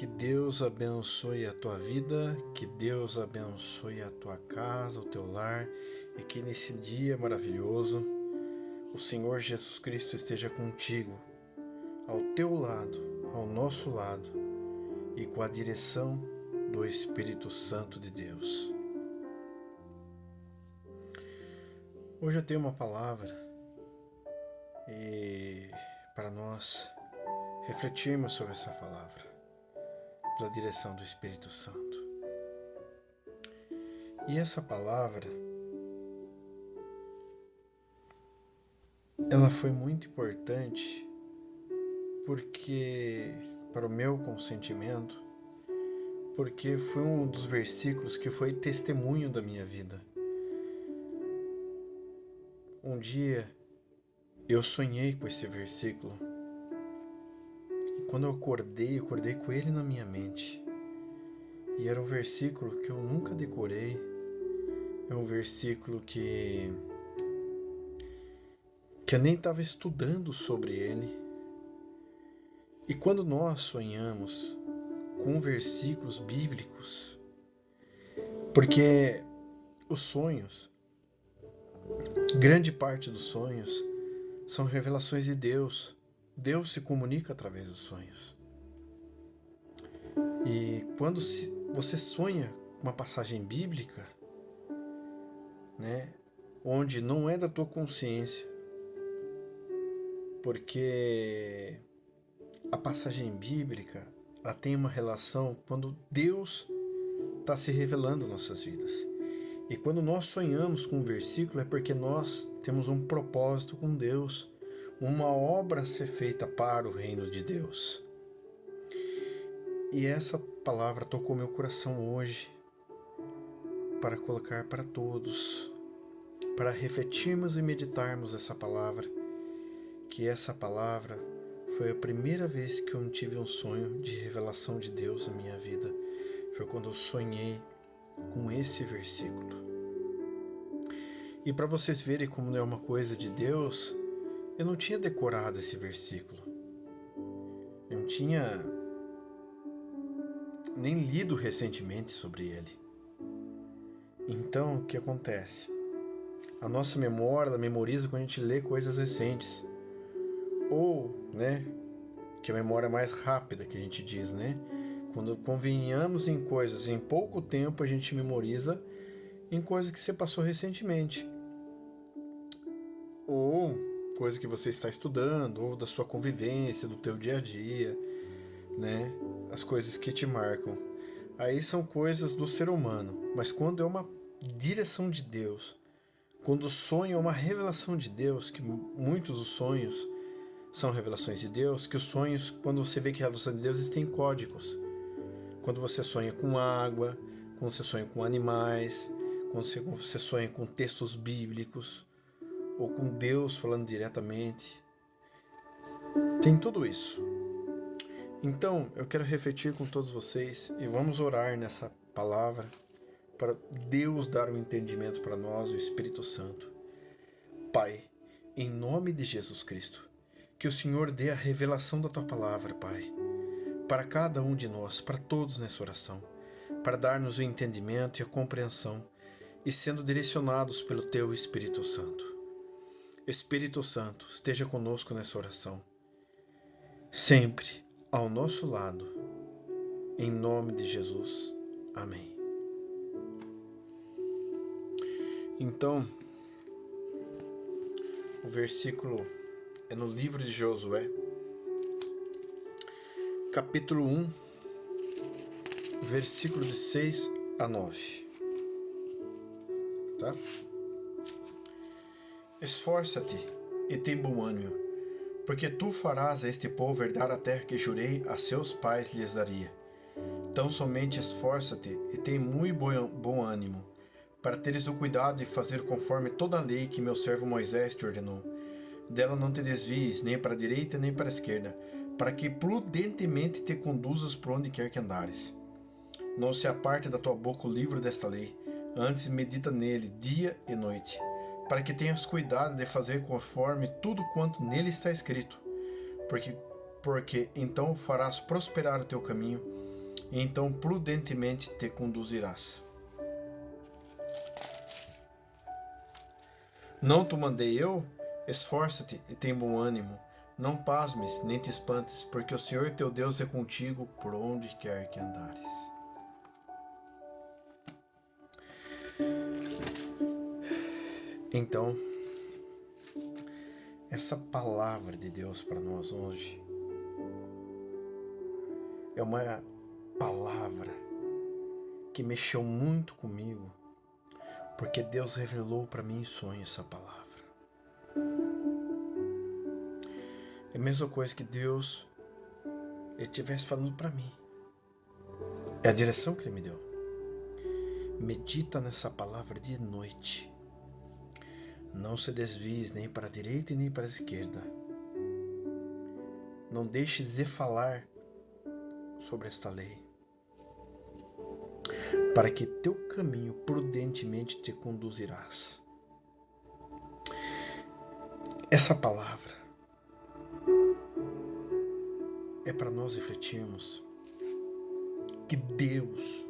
Que Deus abençoe a tua vida, que Deus abençoe a tua casa, o teu lar, e que nesse dia maravilhoso o Senhor Jesus Cristo esteja contigo, ao teu lado, ao nosso lado, e com a direção do Espírito Santo de Deus. Hoje eu tenho uma palavra para nós refletirmos sobre essa palavra, pela direção do Espírito Santo. E essa palavra, ela foi muito importante porque, para o meu consentimento, porque foi um dos versículos que foi testemunho da minha vida. Um dia eu sonhei com esse versículo. E quando eu acordei com ele na minha mente. E era um versículo que eu nunca decorei. É um versículo que eu nem estava estudando sobre ele. E quando nós sonhamos com versículos bíblicos, porque os sonhos, grande parte dos sonhos, são revelações de Deus. Deus se comunica através dos sonhos. E quando você sonha uma passagem bíblica, né, onde não é da tua consciência, porque a passagem bíblica, ela tem uma relação quando Deus está se revelando em nossas vidas. E quando nós sonhamos com um versículo é porque nós temos um propósito com Deus, uma obra a ser feita para o reino de Deus. E essa palavra tocou meu coração hoje para colocar para todos, para refletirmos e meditarmos essa palavra, que essa palavra foi a primeira vez que eu não tive um sonho de revelação de Deus na minha vida. Foi quando eu sonhei com esse versículo. E para vocês verem como não é uma coisa de Deus, eu não tinha decorado esse versículo. Eu não tinha nem lido recentemente sobre ele. Então, o que acontece? A nossa memória, ela memoriza quando a gente lê coisas recentes. Ou, que a memória é mais rápida, que a gente diz, Quando convenhamos em coisas em pouco tempo, a gente memoriza em coisas que você passou recentemente. Ou coisa que você está estudando, ou da sua convivência, do teu dia a dia, As coisas que te marcam. Aí são coisas do ser humano. Mas quando é uma direção de Deus, quando o sonho é uma revelação de Deus, que muitos dos sonhos são revelações de Deus, que os sonhos, quando você vê que é revelação de Deus, eles têm códigos. Quando você sonha com água, quando você sonha com animais, quando você sonha com textos bíblicos, ou com Deus falando diretamente. Tem tudo isso. Então, eu quero refletir com todos vocês e vamos orar nessa palavra para Deus dar um entendimento para nós, o Espírito Santo. Pai, em nome de Jesus Cristo, que o Senhor dê a revelação da Tua palavra, Pai, para cada um de nós, para todos nessa oração, para dar-nos o entendimento e a compreensão e sendo direcionados pelo Teu Espírito Santo. Espírito Santo, esteja conosco nessa oração, sempre ao nosso lado, em nome de Jesus. Amém. Então, o versículo é no livro de Josué, capítulo 1, versículo de 6 a 9. Tá? Esforça-te e tem bom ânimo, porque tu farás a este povo herdar a terra que jurei a seus pais lhes daria. Tão somente esforça-te e tem muito bom ânimo, para teres o cuidado de fazer conforme toda a lei que meu servo Moisés te ordenou. Dela não te desvies, nem para a direita nem para a esquerda, para que prudentemente te conduzas por onde quer que andares. Não se aparte da tua boca o livro desta lei, antes medita nele dia e noite, para que tenhas cuidado de fazer conforme tudo quanto nele está escrito, porque então farás prosperar o teu caminho e então prudentemente te conduzirás. Não te mandei eu? Esforça-te e tem bom ânimo. Não pasmes nem te espantes, porque o Senhor teu Deus é contigo por onde quer que andares. Então, essa palavra de Deus para nós hoje é uma palavra que mexeu muito comigo, porque Deus revelou para mim em sonho essa palavra. É a mesma coisa que Deus estivesse falando para mim. É a direção que Ele me deu. Medita nessa palavra de noite. Não se desvies nem para a direita e nem para a esquerda. Não deixes de falar sobre esta lei, para que teu caminho prudentemente te conduzirás. Essa palavra é para nós refletirmos que Deus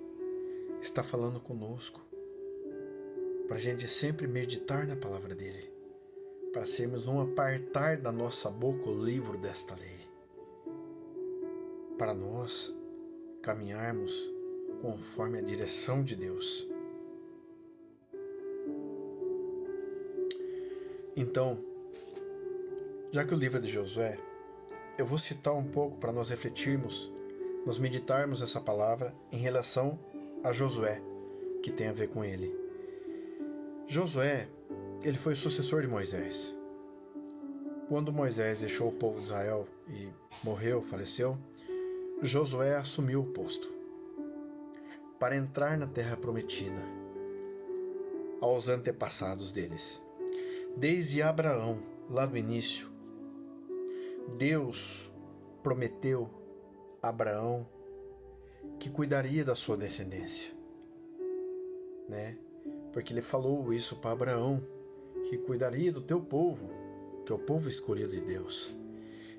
está falando conosco, para a gente sempre meditar na palavra dele, para sermos não apartar da nossa boca o livro desta lei, para nós caminharmos conforme a direção de Deus. Então, já que o livro é de Josué, eu vou citar um pouco para nós refletirmos, nós meditarmos essa palavra em relação a Josué, que tem a ver com ele. Josué, ele foi o sucessor de Moisés. Quando Moisés deixou o povo de Israel e morreu, faleceu, Josué assumiu o posto para entrar na terra prometida aos antepassados deles. Desde Abraão, lá do início, Deus prometeu a Abraão que cuidaria da sua descendência, né? Porque ele falou isso para Abraão, que cuidaria do teu povo, que é o povo escolhido de Deus.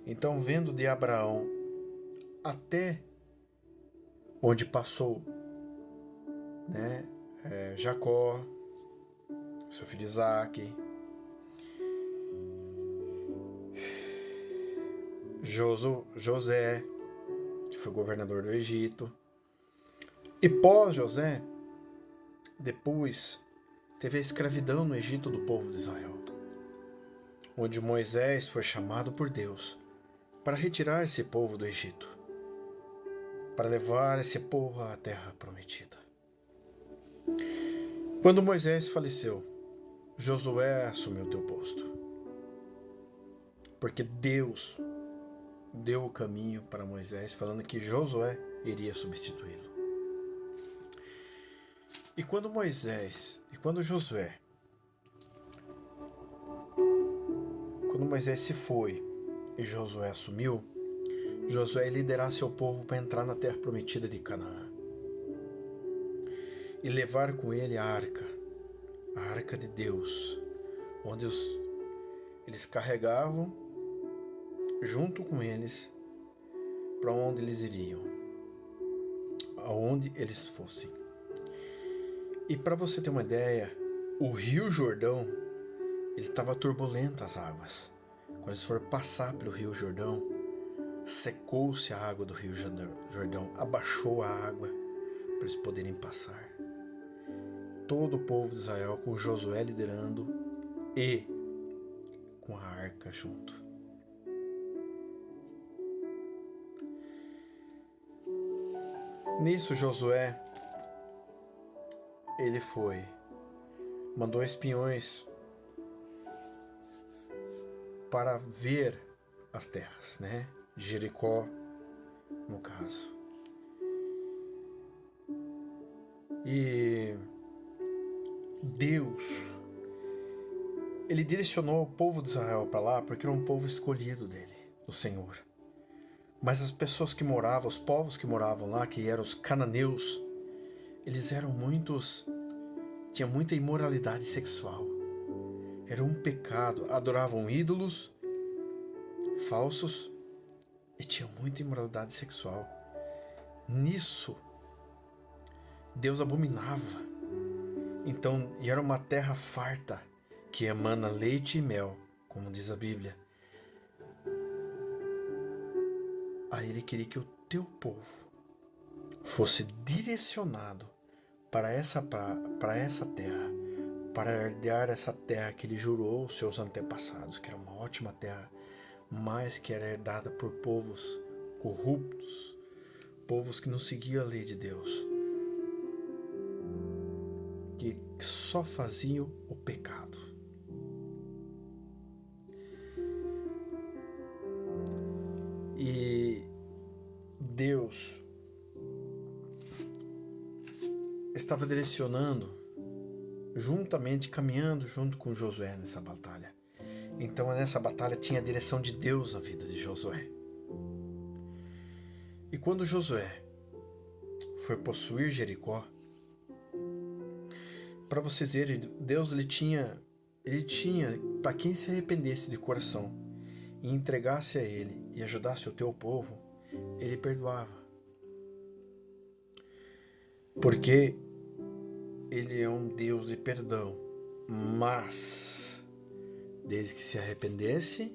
Então, vendo de Abraão até onde passou, né, Jacó, seu filho Isaac, José, que foi governador do Egito, e pós-José, depois teve a escravidão no Egito do povo de Israel, onde Moisés foi chamado por Deus para retirar esse povo do Egito, para levar esse povo à terra prometida. Quando Moisés faleceu, Josué assumiu teu posto, porque Deus deu o caminho para Moisés, falando que Josué iria substituí-lo. E quando Moisés se foi e Josué assumiu, Josué ia liderar seu povo para entrar na terra prometida de Canaã e levar com ele a arca de Deus, onde eles carregavam junto com eles para onde eles iriam, aonde eles fossem. E para você ter uma ideia, o Rio Jordão, ele estava turbulento as águas. Quando eles foram passar pelo Rio Jordão, secou-se a água do Rio Jordão, abaixou a água para eles poderem passar. Todo o povo de Israel com Josué liderando e com a arca junto. Nisso Josué, ele mandou espiões para ver as terras, né? Jericó, no caso. E Deus, ele direcionou o povo de Israel para lá porque era um povo escolhido dele, o Senhor. Mas as pessoas que moravam, os povos que moravam lá, que eram os cananeus, eles eram tinha muita imoralidade sexual. Era um pecado, adoravam ídolos falsos e tinha muita imoralidade sexual. Nisso, Deus abominava. Então, e era uma terra farta, que emana leite e mel, como diz a Bíblia. Aí ele queria que o teu povo fosse direcionado para essa terra, para herdar essa terra que ele jurou aos seus antepassados, que era uma ótima terra, mas que era herdada por povos corruptos, povos que não seguiam a lei de Deus, que só faziam o pecado. E Deus estava direcionando, caminhando junto com Josué nessa batalha. Então nessa batalha tinha a direção de Deus na vida de Josué. E quando Josué foi possuir Jericó, para vocês verem, Deus ele tinha para quem se arrependesse de coração e entregasse a ele e ajudasse o teu povo, ele perdoava. Porque ele é um Deus de perdão, mas desde que se arrependesse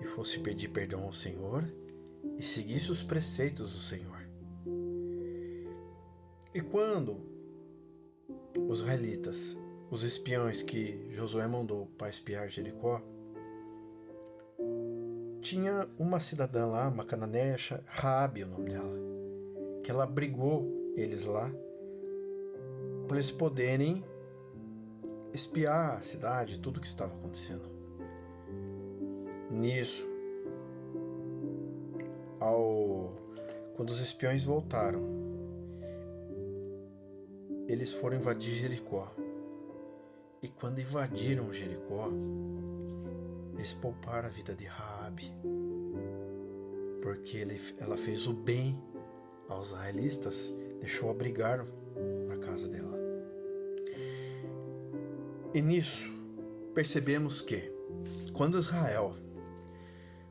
e fosse pedir perdão ao Senhor e seguisse os preceitos do Senhor. E quando os israelitas, os espiões que Josué mandou para espiar Jericó, tinha uma cidadã lá, uma cananeia, Raabe, o nome dela, que ela abrigou eles lá para eles poderem espiar a cidade, tudo o que estava acontecendo. Nisso, quando os espiões voltaram, eles foram invadir Jericó. E quando invadiram Jericó, eles pouparam a vida de Raabe, porque ela fez o bem aos israelitas, deixou abrigar na casa dela. E nisso, percebemos que, quando Israel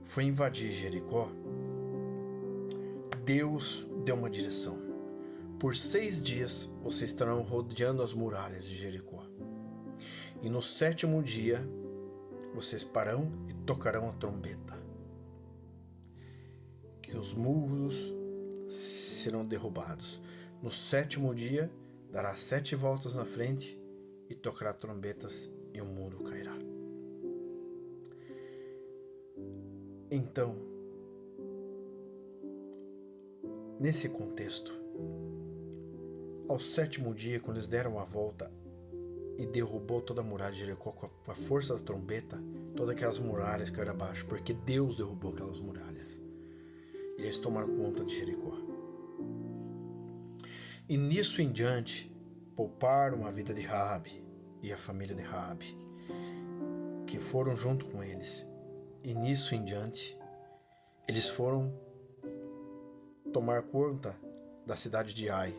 foi invadir Jericó, Deus deu uma direção. Por 6 dias, vocês estarão rodeando as muralhas de Jericó. E no 7º dia, vocês pararão e tocarão a trombeta. Que os muros serão derrubados. No 7º dia, dará 7 voltas na frente e tocará trombetas e o muro cairá. Então, nesse contexto, ao 7º dia, quando eles deram a volta e derrubou toda a muralha de Jericó com a força da trombeta, todas aquelas muralhas caíram abaixo, porque Deus derrubou aquelas muralhas. E eles tomaram conta de Jericó. E nisso em diante, pouparam a vida de Raabe e a família de Raabe, que foram junto com eles. E nisso em diante, eles foram tomar conta da cidade de Ai.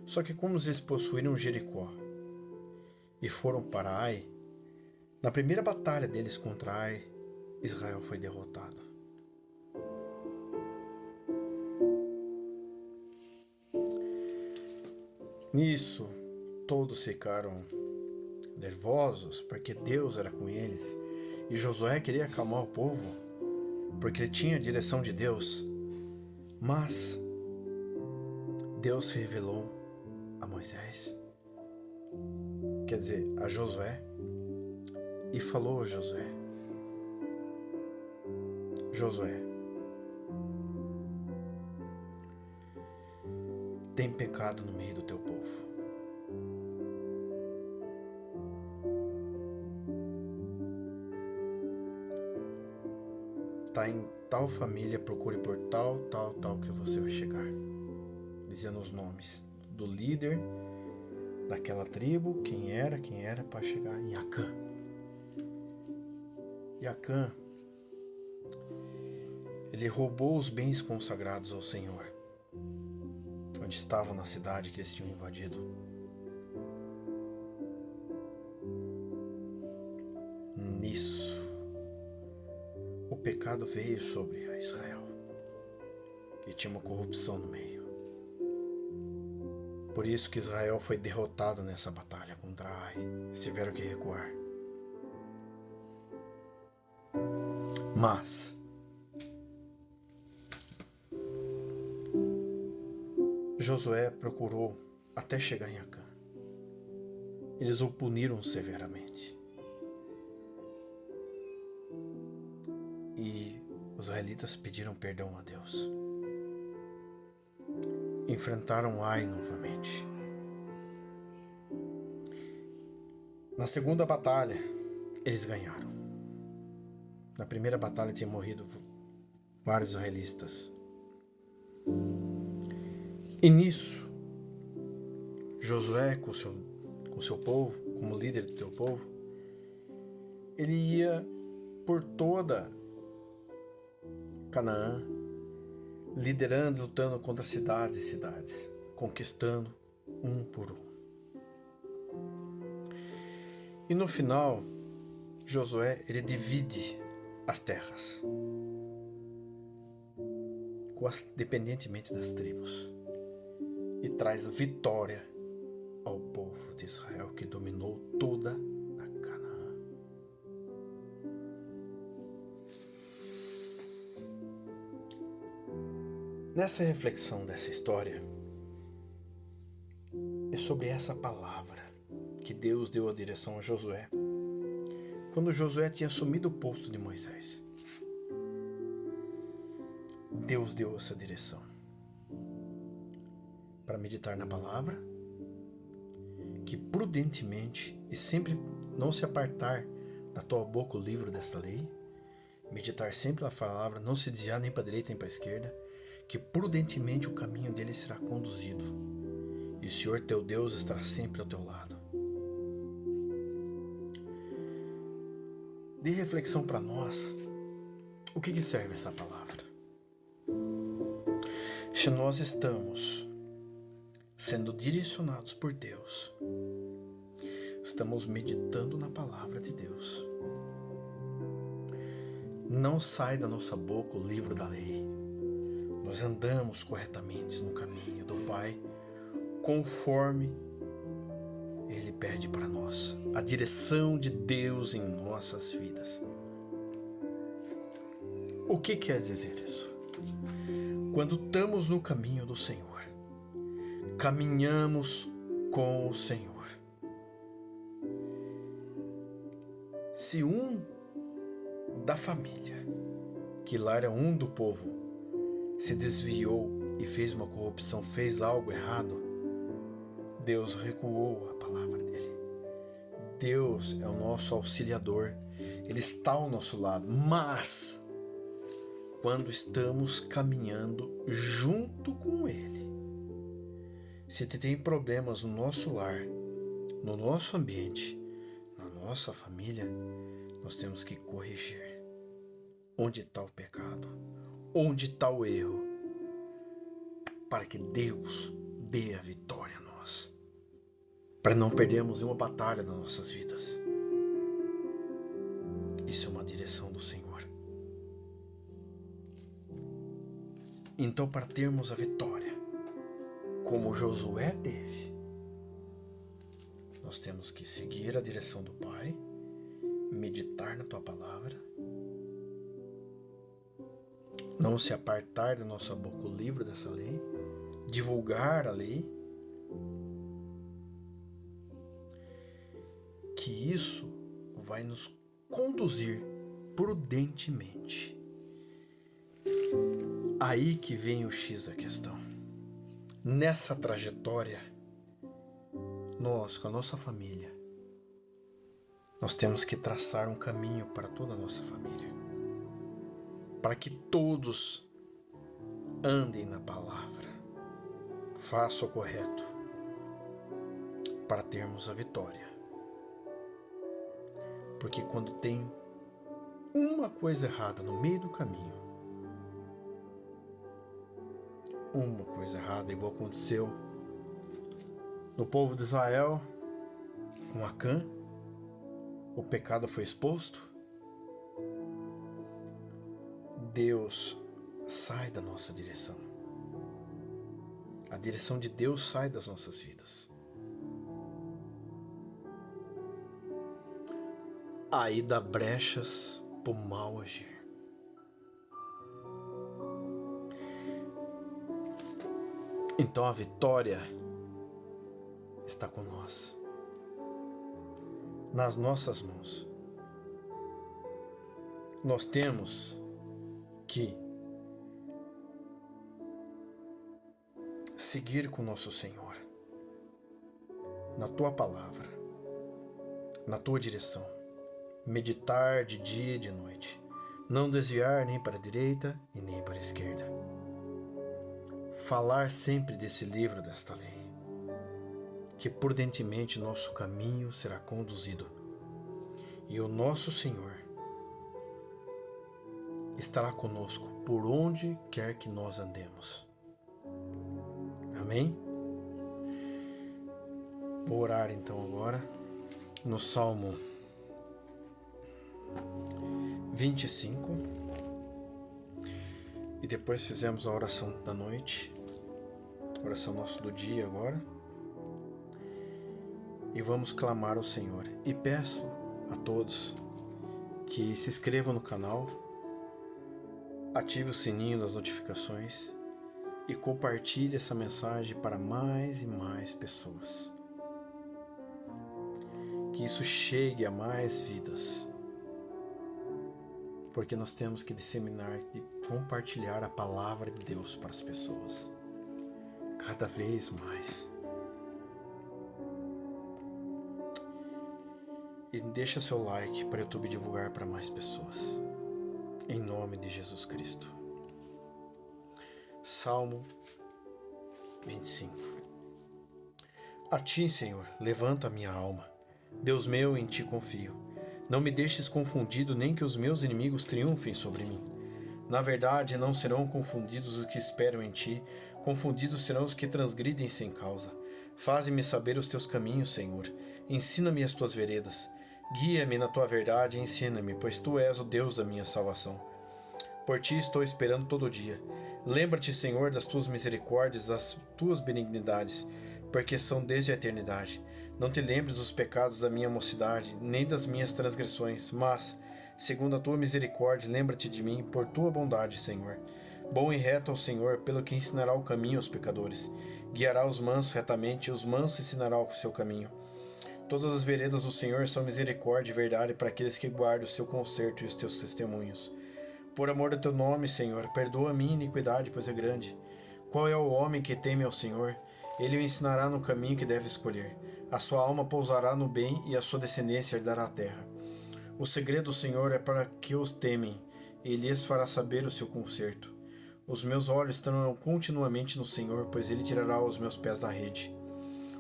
Só que como eles possuíram Jericó e foram para Ai, na primeira batalha deles contra Ai, Israel foi derrotado. Nisso, todos ficaram nervosos, porque Deus era com eles, e Josué queria acalmar o povo, porque ele tinha a direção de Deus. Mas Deus se revelou a Moisés, quer dizer, a Josué, e falou a Josué: Josué, tem pecado no meio do teu povo. Está em tal família, procure por tal que você vai chegar. Dizendo os nomes do líder daquela tribo, quem era para chegar em Acã. E Acã, ele roubou os bens consagrados ao Senhor, onde estavam na cidade que eles tinham invadido. Nisso, o pecado veio sobre Israel e tinha uma corrupção no meio. Por isso que Israel foi derrotado nessa batalha contra Ai, tiveram que recuar. Mas Josué procurou até chegar em Acã. Eles o puniram severamente. E os israelitas pediram perdão a Deus. Enfrentaram Ai novamente. Na segunda batalha, eles ganharam. Na primeira batalha tinha morrido vários israelitas. E nisso, Josué, com seu povo, como líder do teu povo, ele ia por toda Canaã, liderando, lutando contra cidades e cidades, conquistando um por um. E no final, Josué, ele divide as terras, dependentemente das tribos, e traz vitória ao povo de Israel, que dominou toda a Canaã. Nessa reflexão dessa história, é sobre essa palavra que Deus deu a direção a Josué, quando Josué tinha assumido o posto de Moisés. Deus deu essa direção para meditar na palavra, que prudentemente e sempre não se apartar da tua boca o livro desta lei, meditar sempre na palavra, não se desviar nem para a direita nem para a esquerda, que prudentemente o caminho dele será conduzido, e o Senhor teu Deus estará sempre ao teu lado. De reflexão para nós, o que serve essa palavra? Se nós estamos sendo direcionados por Deus, estamos meditando na palavra de Deus, não sai da nossa boca o livro da lei, nós andamos corretamente no caminho do Pai, conforme Ele pede para nós, a direção de Deus em nossas vidas. O que quer dizer isso? Quando estamos no caminho do Senhor, caminhamos com o Senhor. Se um da família, que lá era um do povo, se desviou e fez uma corrupção, fez algo errado, Deus recuou a palavra dele. Deus é o nosso auxiliador, Ele está ao nosso lado, mas quando estamos caminhando junto com Ele, se tem problemas no nosso lar, no nosso ambiente, na nossa família, nós temos que corrigir. Onde está o pecado? Onde está o erro? Para que Deus dê a vitória a nós. Para não perdermos uma batalha nas nossas vidas. Isso é uma direção do Senhor. Então, para termos a vitória, como Josué teve, nós temos que seguir a direção do Pai, meditar na Tua palavra, não se apartar da nossa boca o livro dessa lei, divulgar a lei, que isso vai nos conduzir prudentemente. Aí que vem o X da questão. Nessa trajetória, nós, com a nossa família, nós temos que traçar um caminho para toda a nossa família, para que todos andem na palavra, façam o correto, para termos a vitória. Porque quando tem uma coisa errada no meio do caminho, uma coisa errada, igual aconteceu no povo de Israel com Acã, o pecado foi exposto, Deus sai da nossa direção. A direção de Deus sai das nossas vidas. Aí dá brechas para o mal agir. Então a vitória está com nós, nas nossas mãos. Nós temos que seguir com nosso Senhor, na tua palavra, na tua direção, meditar de dia e de noite, não desviar nem para a direita e nem para a esquerda. Falar sempre desse livro, desta lei, que prudentemente nosso caminho será conduzido, e o nosso Senhor estará conosco por onde quer que nós andemos. Amém? Vou orar então agora no Salmo 25 e depois fizemos a oração da noite, oração nosso do dia agora, e vamos clamar ao Senhor. E peço a todos que se inscrevam no canal, ative o sininho das notificações e compartilhe essa mensagem para mais e mais pessoas. Que isso chegue a mais vidas. Porque nós temos que disseminar e compartilhar a palavra de Deus para as pessoas. Cada vez mais. E deixa seu like para o YouTube divulgar para mais pessoas. Em nome de Jesus Cristo. Salmo 25. A ti, Senhor, levanto a minha alma. Deus meu, em ti confio. Não me deixes confundido, nem que os meus inimigos triunfem sobre mim. Na verdade, não serão confundidos os que esperam em ti, confundidos serão os que transgridem sem causa. Faze-me saber os teus caminhos, Senhor. Ensina-me as tuas veredas. Guia-me na tua verdade e ensina-me, pois tu és o Deus da minha salvação. Por ti estou esperando todo dia. Lembra-te, Senhor, das tuas misericórdias, das tuas benignidades, porque são desde a eternidade. Não te lembres dos pecados da minha mocidade, nem das minhas transgressões, mas, segundo a tua misericórdia, lembra-te de mim por tua bondade, Senhor. Bom e reto ao Senhor, pelo que ensinará o caminho aos pecadores. Guiará os mansos retamente, e os mansos ensinará o seu caminho. Todas as veredas do Senhor são misericórdia e verdade para aqueles que guardam o seu conserto e os teus testemunhos. Por amor do teu nome, Senhor, perdoa a minha iniquidade, pois é grande. Qual é o homem que teme ao Senhor? Ele o ensinará no caminho que deve escolher. A sua alma pousará no bem e a sua descendência herdará a terra. O segredo do Senhor é para que os temem, e Ele lhes fará saber o seu conserto. Os meus olhos estarão continuamente no Senhor, pois Ele tirará os meus pés da rede.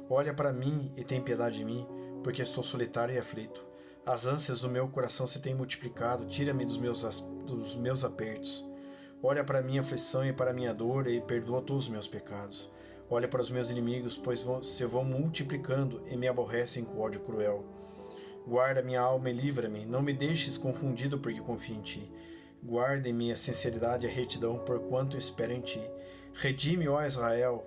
Olha para mim e tem piedade de mim, porque estou solitário e aflito. As ânsias do meu coração se têm multiplicado, tira-me dos meus apertos. Olha para a minha aflição e para a minha dor e perdoa todos os meus pecados. Olha para os meus inimigos, pois se vão multiplicando e me aborrecem com ódio cruel. Guarda minha alma e livra-me, não me deixes confundido porque confio em ti. Guarda em mim a sinceridade e a retidão, porquanto espero em ti. Redime, ó Israel,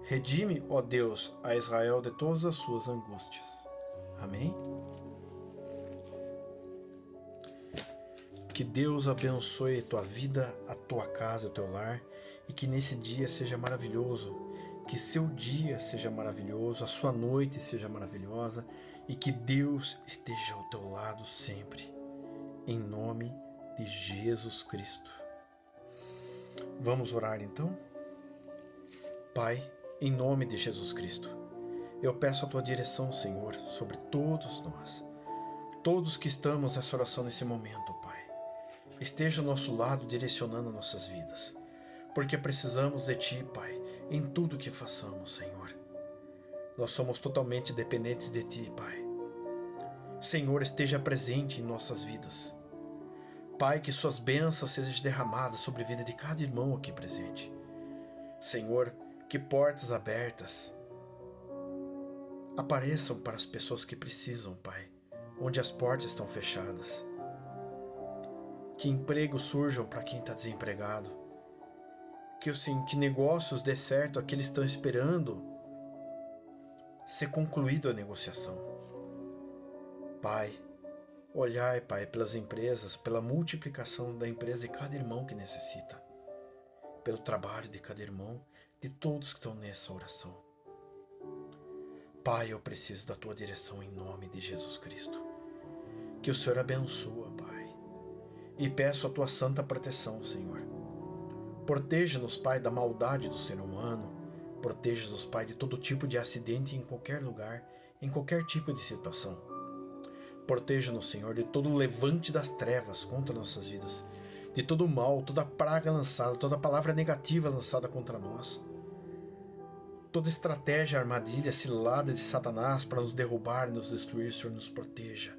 redime, ó Deus, a Israel de todas as suas angústias. Amém? Que Deus abençoe a tua vida, a tua casa, o teu lar, e que nesse dia seja maravilhoso, que seu dia seja maravilhoso, a sua noite seja maravilhosa, e que Deus esteja ao teu lado sempre, em nome de Jesus Cristo. Vamos orar então? Pai, em nome de Jesus Cristo, eu peço a tua direção, Senhor, sobre todos nós, todos que estamos nessa oração nesse momento, Pai. Esteja ao nosso lado direcionando nossas vidas, porque precisamos de Ti, Pai, em tudo que façamos, Senhor. Nós somos totalmente dependentes de Ti, Pai. Senhor, esteja presente em nossas vidas. Pai, que Suas bênçãos sejam derramadas sobre a vida de cada irmão aqui presente. Senhor, que portas abertas apareçam para as pessoas que precisam, Pai, onde as portas estão fechadas. que empregos surjam para quem está desempregado. Que negócios dê certo a que eles estão esperando ser concluída a negociação. Pai, olhai, Pai, pelas empresas, pela multiplicação da empresa de cada irmão que necessita, pelo trabalho de cada irmão, de todos que estão nessa oração. Pai, eu preciso da Tua direção em nome de Jesus Cristo. Que o Senhor abençoa, Pai, e peço a Tua santa proteção, Senhor. Proteja-nos, Pai, da maldade do ser humano. Proteja-nos, Pai, de todo tipo de acidente em qualquer lugar, em qualquer tipo de situação. Proteja-nos, Senhor, de todo o levante das trevas contra nossas vidas, de todo o mal, toda praga lançada, toda palavra negativa lançada contra nós, toda estratégia, armadilha, cilada de Satanás para nos derrubar e nos destruir. Senhor, nos proteja.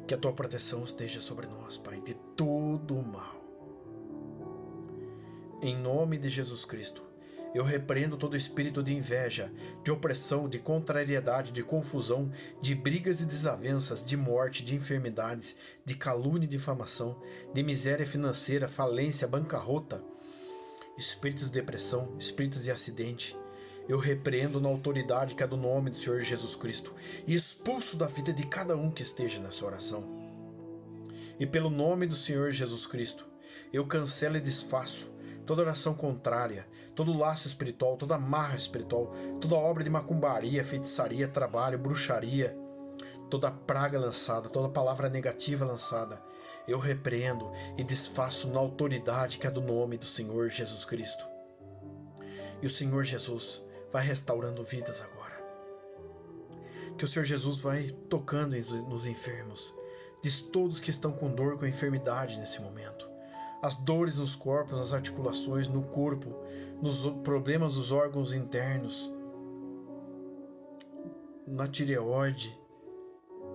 Que a Tua proteção esteja sobre nós, Pai, de todo o mal. Em nome de Jesus Cristo, eu repreendo todo espírito de inveja, de opressão, de contrariedade, de confusão, de brigas e desavenças, de morte, de enfermidades, de calúnia e difamação, de miséria financeira, falência, bancarrota, espíritos de depressão, espíritos de acidente. Eu repreendo na autoridade que é do nome do Senhor Jesus Cristo e expulso da vida de cada um que esteja nessa oração. E pelo nome do Senhor Jesus Cristo, eu cancelo e desfaço toda oração contrária, todo laço espiritual, toda amarra espiritual, toda obra de macumbaria, feitiçaria, trabalho, bruxaria, toda praga lançada, toda palavra negativa lançada, eu repreendo e desfaço na autoridade que é do nome do Senhor Jesus Cristo. E o Senhor Jesus vai restaurando vidas agora. Que o Senhor Jesus vai tocando nos enfermos, diz todos que estão com dor, com enfermidade nesse momento. As dores nos corpos, nas articulações, no corpo, nos problemas dos órgãos internos, na tireoide,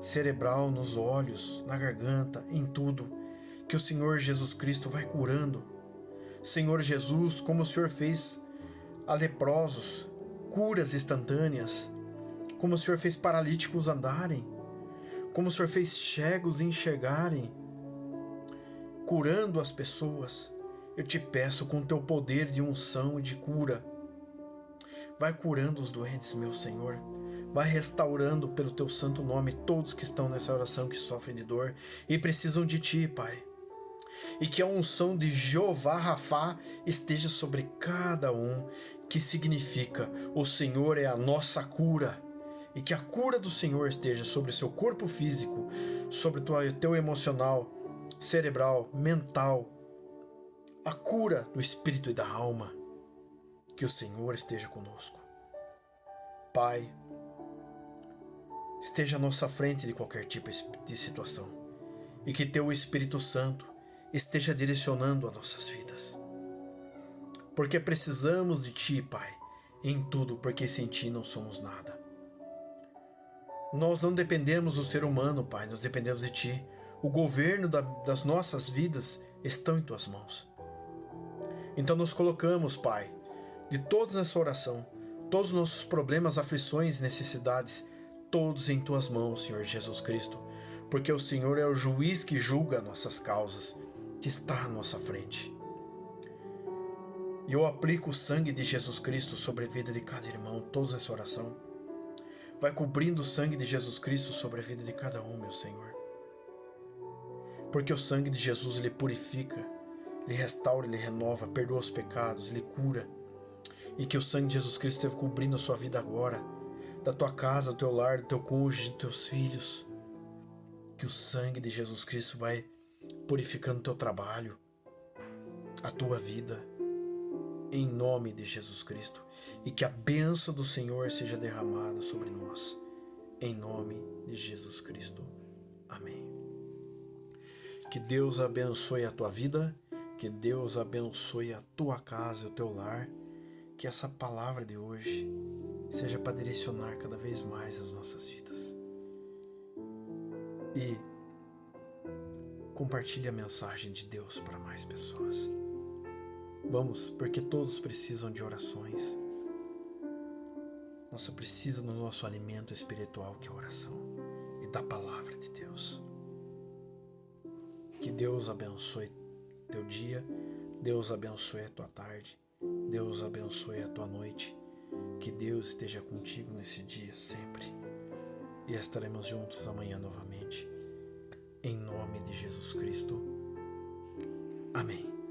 cerebral, nos olhos, na garganta, em tudo, que o Senhor Jesus Cristo vai curando. Senhor Jesus, como o Senhor fez a leprosos, curas instantâneas, como o Senhor fez paralíticos andarem, como o Senhor fez cegos enxergarem, curando as pessoas, eu te peço com teu poder de unção e de cura, vai curando os doentes, meu Senhor, vai restaurando pelo teu santo nome todos que estão nessa oração, que sofrem de dor e precisam de ti, Pai. E que a unção de Jeová Rafá esteja sobre cada um, que significa o Senhor é a nossa cura. E que a cura do Senhor esteja sobre o seu corpo físico, sobre o teu emocional, cerebral, mental, a cura do espírito e da alma. Que o Senhor esteja conosco. Pai, esteja à nossa frente de qualquer tipo de situação e que teu Espírito Santo esteja direcionando as nossas vidas. Porque precisamos de Ti, Pai, em tudo, porque sem Ti não somos nada. Nós não dependemos do ser humano, Pai, nós dependemos de Ti. O governo das nossas vidas estão em Tuas mãos. Então nos colocamos, Pai, de todos nessa oração, todos os nossos problemas, aflições, necessidades, todos em Tuas mãos, Senhor Jesus Cristo, porque o Senhor é o juiz que julga nossas causas, que está à nossa frente. E eu aplico o sangue de Jesus Cristo sobre a vida de cada irmão, todos nessa oração. Vai cobrindo o sangue de Jesus Cristo sobre a vida de cada um, meu Senhor. Porque o sangue de Jesus, Ele purifica, Ele restaura, Ele renova, perdoa os pecados, Ele cura. E que o sangue de Jesus Cristo esteja cobrindo a sua vida agora, da tua casa, do teu lar, do teu cônjuge, dos teus filhos. Que o sangue de Jesus Cristo vai purificando o teu trabalho, a tua vida, em nome de Jesus Cristo. E que a bênção do Senhor seja derramada sobre nós, em nome de Jesus Cristo. Amém. Que Deus abençoe a tua vida, que Deus abençoe a tua casa e o teu lar, que essa palavra de hoje seja para direcionar cada vez mais as nossas vidas. E compartilhe a mensagem de Deus para mais pessoas. Vamos, porque todos precisam de orações. Nós só precisamos do nosso alimento espiritual, que é a oração, e da palavra de Deus. Que Deus abençoe teu dia, Deus abençoe a tua tarde, Deus abençoe a tua noite. Que Deus esteja contigo nesse dia sempre. E estaremos juntos amanhã novamente. Em nome de Jesus Cristo. Amém.